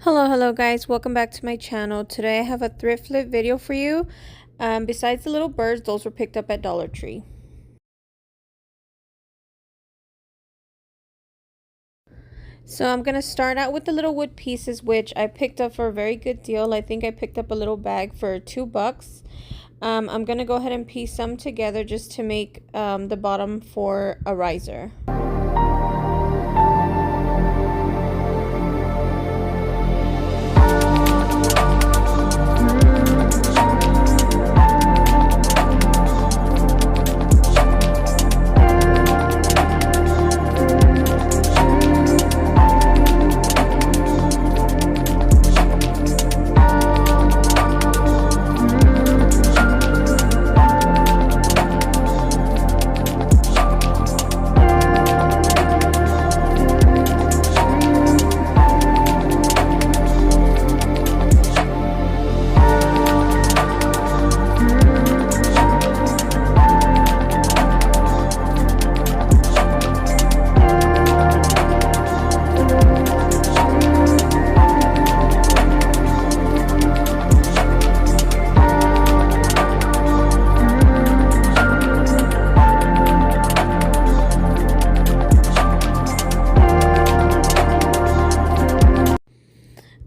Hello guys, welcome back to my channel. Today I have a thrift flip video for you. Besides the little birds, those were picked up at Dollar Tree. So I'm going to start out with the little wood pieces, which I picked up for a very good deal. I think I picked up a little bag for $2. I'm going to go ahead and piece some together just to make the bottom for a riser.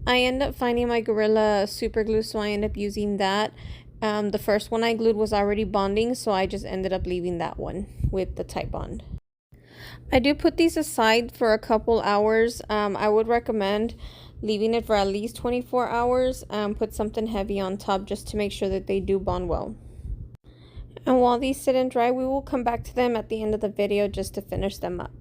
I end up finding my Gorilla super glue, so I end up using that. The first one I glued was already bonding, so I just ended up leaving that one with the Titebond. I do put these aside for a couple hours. I would recommend leaving it for at least 24 hours. Put something heavy on top just to make sure that they do bond well. And while these sit and dry, we will come back to them at the end of the video just to finish them up.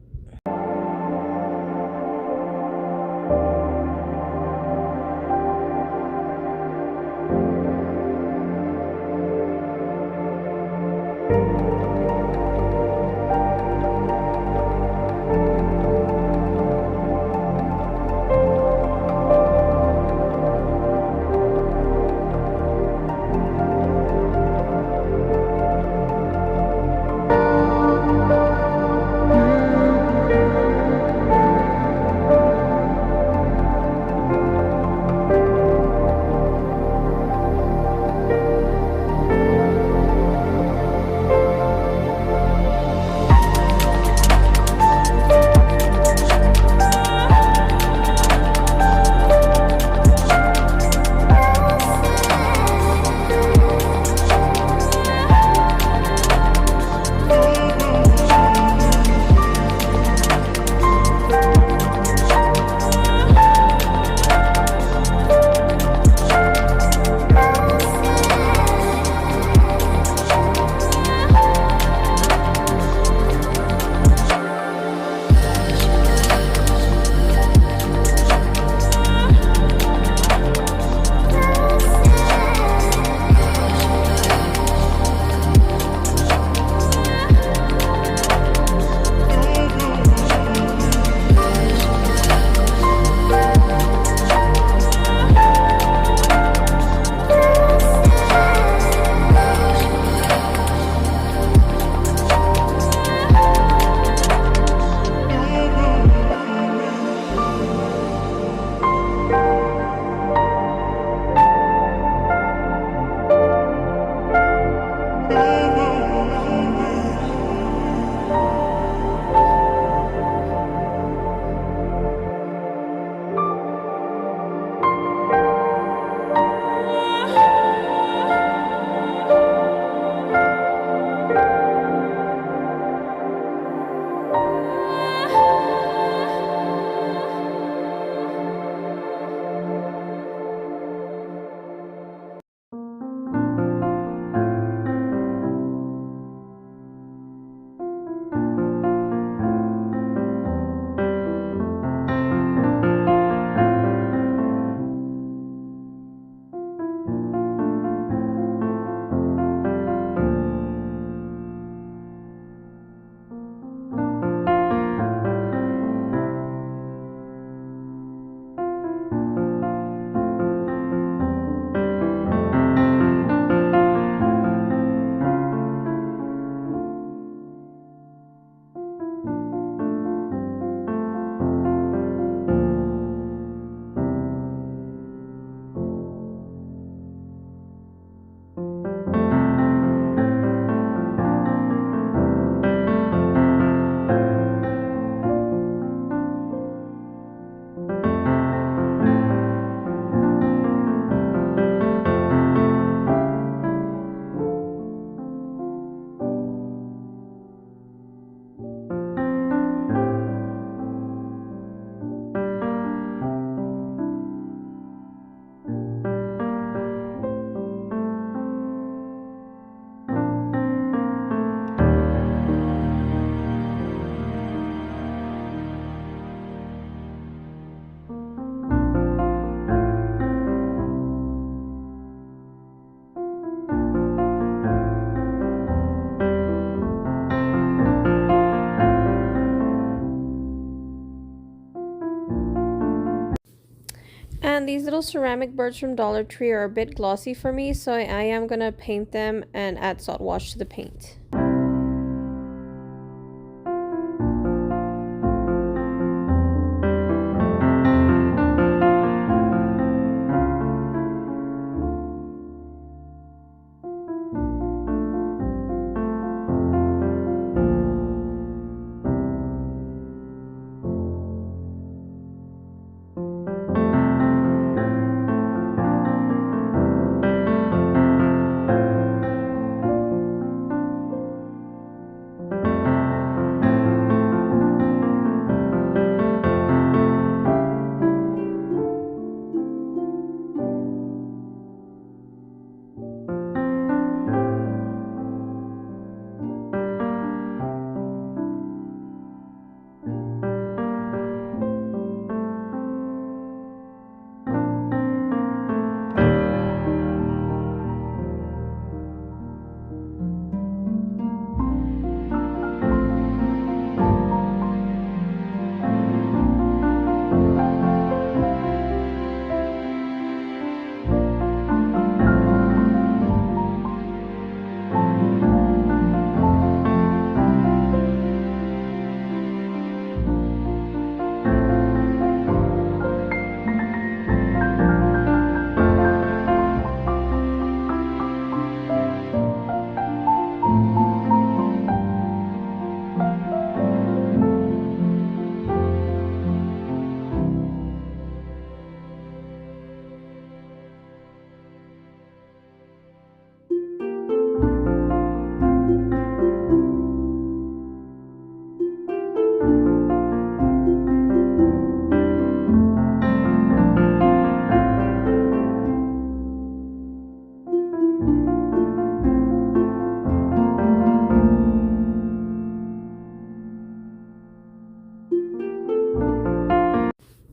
And these little ceramic birds from Dollar Tree are a bit glossy for me, so I am gonna paint them and add salt wash to the paint.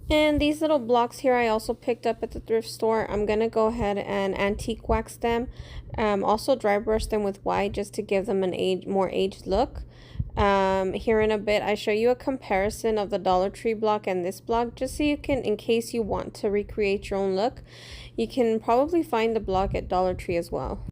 And these little blocks here I also picked up at the thrift store. I'm gonna go ahead and antique wax them. Also dry brush them with white just to give them an more aged look. Here in a bit I show you a comparison of the Dollar Tree block and this block, just so you can, in case you want to recreate your own look, you can probably find the block at Dollar Tree as well.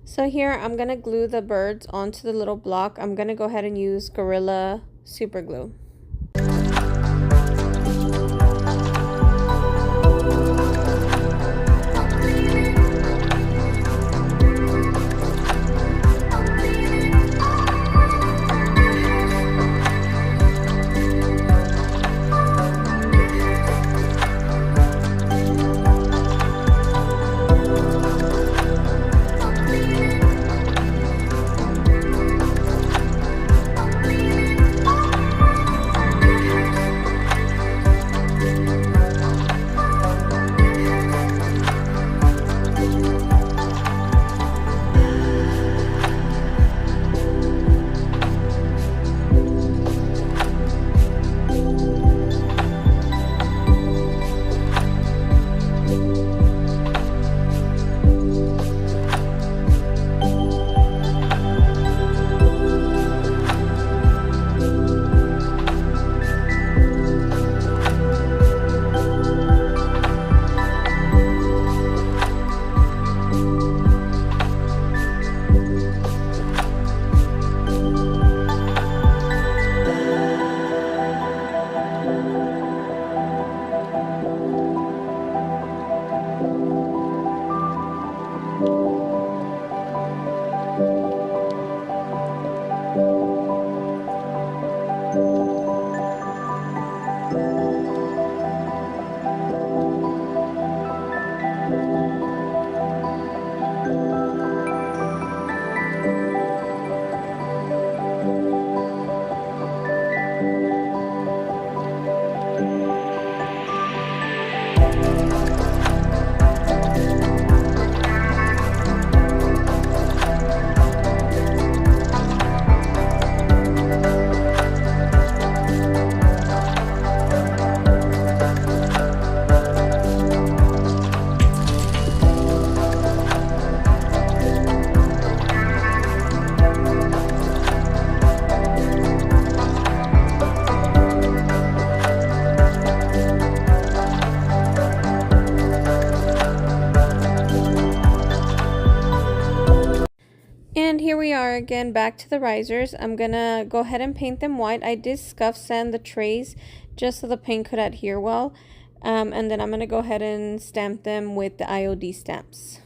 So here I'm gonna glue the birds onto the little block. I'm gonna go ahead and use Gorilla Super Glue. again, back to the risers. I'm gonna go ahead and paint them white. I did scuff sand the trays just so the paint could adhere well. And then I'm gonna go ahead and stamp them with the IOD stamps.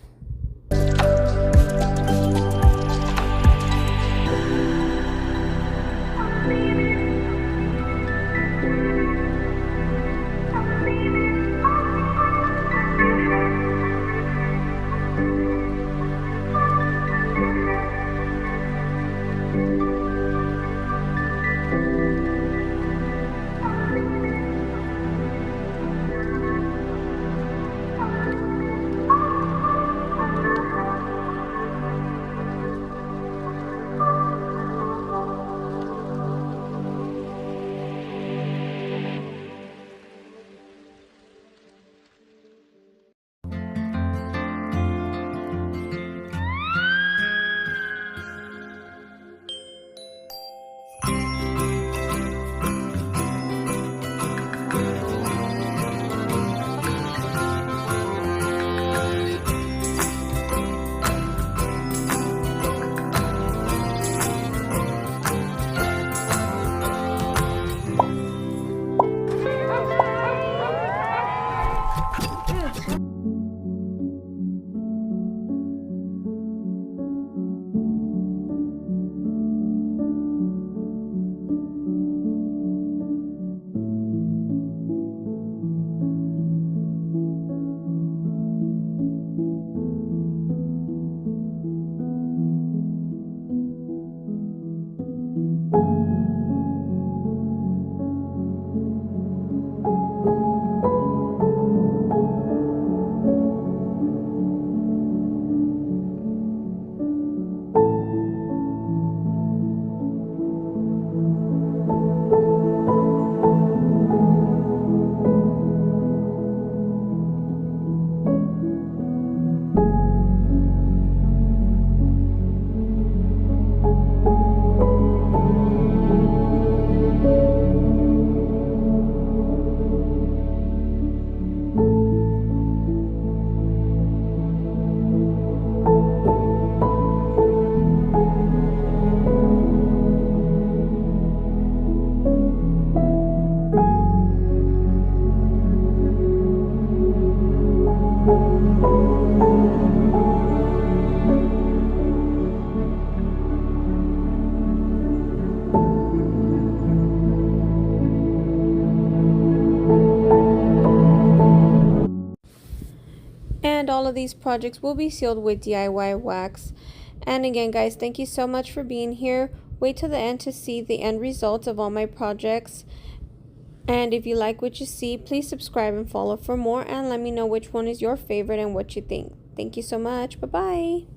And all of these projects will be sealed with DIY wax. And again, guys, thank you so much for being here. Wait till the end to see the end results of all my projects. And if you like what you see, please subscribe and follow for more, and let me know which one is your favorite and what you think. Thank you so much. Bye-bye.